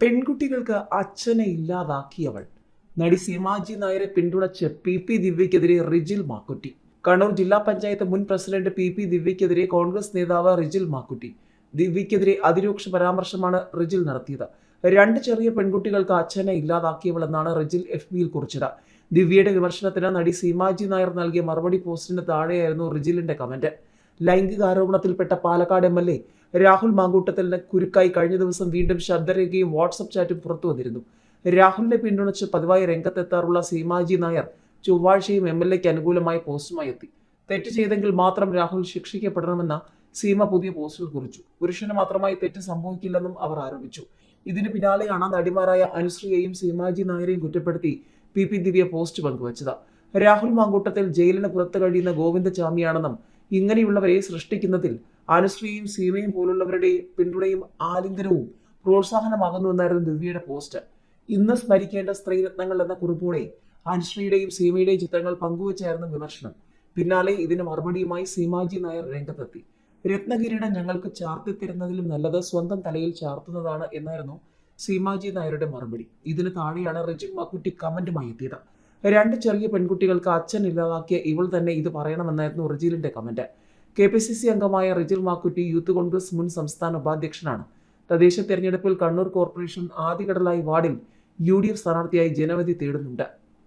പെൺകുട്ടികൾക്ക് അച്ഛനെ ഇല്ലാതാക്കിയവൾ. നടി സീമാജി നായരെ പിന്തുണച്ച് പി ദിവ്യക്കെതിരെ റിജിൽ മാക്കുറ്റി. കണ്ണൂർ ജില്ലാ പഞ്ചായത്ത് മുൻ പ്രസിഡന്റ് പി ദിവ്യക്കെതിരെ കോൺഗ്രസ് നേതാവ് റിജിൽ മാക്കുറ്റി. ദിവ്യക്കെതിരെ അതിരൂക്ഷ പരാമർശമാണ് റിജിൽ നടത്തിയത്. രണ്ട് ചെറിയ പെൺകുട്ടികൾക്ക് അച്ഛനെ ഇല്ലാതാക്കിയവൾ എന്നാണ് റിജിൽ FBയിൽ കുറിച്ചത്. ദിവ്യയുടെ വിമർശനത്തിന് നടി സീമാജി നായർ നൽകിയ മറുപടി പോസ്റ്റിന് താഴെയായിരുന്നു റിജിലിന്റെ കമന്റ്. ലൈംഗികാരോപണത്തിൽപ്പെട്ട പാലക്കാട് MLA രാഹുൽ മാങ്കൂട്ടത്തിന് കുരുക്കായി കഴിഞ്ഞ ദിവസം വീണ്ടും ശബ്ദരേഖയും വാട്സപ്പ് ചാറ്റും പുറത്തു വന്നിരുന്നു. രാഹുലിനെ പിന്തുണച്ച് പതിവായി രംഗത്തെത്താറുള്ള സീമാജി നായർ ചൊവ്വാഴ്ചയും MLAക്ക് അനുകൂലമായി പോസ്റ്റുമായി എത്തി. തെറ്റ് ചെയ്തെങ്കിൽ മാത്രം രാഹുൽ ശിക്ഷിക്കപ്പെടണമെന്ന സീമ പുതിയ പോസ്റ്റിൽ കുറിച്ചു. പുരുഷന് മാത്രമായി തെറ്റ് സംഭവിക്കില്ലെന്നും അവർ ആരോപിച്ചു. ഇതിന് പിന്നാലെയാണ് നടിമാരായ അനുശ്രീയെയും സീമാജി നായരെയും കുറ്റപ്പെടുത്തി പി ദിവ്യ പോസ്റ്റ് പങ്കുവച്ചത്. രാഹുൽ മാങ്കൂട്ടത്തിൽ ജയിലിന് പുറത്ത് കഴിയുന്ന ഗോവിന്ദചാമിയാണെന്നും ഇങ്ങനെയുള്ളവരെ സൃഷ്ടിക്കുന്നതിൽ അനുശ്രീയും സീമയും പോലുള്ളവരുടെ പിന്തുണയും ആലിംഗനവും പ്രോത്സാഹനമാകുന്നുവെന്നായിരുന്നു ദിവ്യയുടെ പോസ്റ്റ്. ഇന്ന് സ്മരിക്കേണ്ട സ്ത്രീരത്നങ്ങൾ എന്ന കുറിപ്പോടെ അനുശ്രീയുടെയും സീമയുടെയും ചിത്രങ്ങൾ പങ്കുവച്ചായിരുന്നു വിമർശനം. പിന്നാലെ ഇതിന് മറുപടിയുമായി സീമാജി നായർ രംഗത്തെത്തി. രത്നകിരീടം ഞങ്ങൾക്ക് ചാർത്തിത്തരുന്നതിലും നല്ലത് സ്വന്തം തലയിൽ ചാർത്തുന്നതാണ് എന്നായിരുന്നു സീമാജി നായരുടെ മറുപടി. ഇതിന് താഴെയാണ് റിജിൽ മാക്കുറ്റി കമന്റുമായി എത്തിയത്. രണ്ട് ചെറിയ പെൺകുട്ടികൾക്ക് അച്ഛൻ ഇല്ലാതാക്കിയ ഇവൾ തന്നെ ഇത് പറയണമെന്നായിരുന്നു റിജിലിന്റെ കമന്റ്. KPCC അംഗമായ റിജിൽ മാക്കുറ്റി യൂത്ത് കോൺഗ്രസ് മുൻ സംസ്ഥാന ഉപാധ്യക്ഷനാണ്. തദ്ദേശ തെരഞ്ഞെടുപ്പിൽ കണ്ണൂർ കോർപ്പറേഷൻ ആദികടലായി വാർഡിൽ UDF സ്ഥാനാർത്ഥിയായി ജനവിധി തേടുന്നുണ്ട്.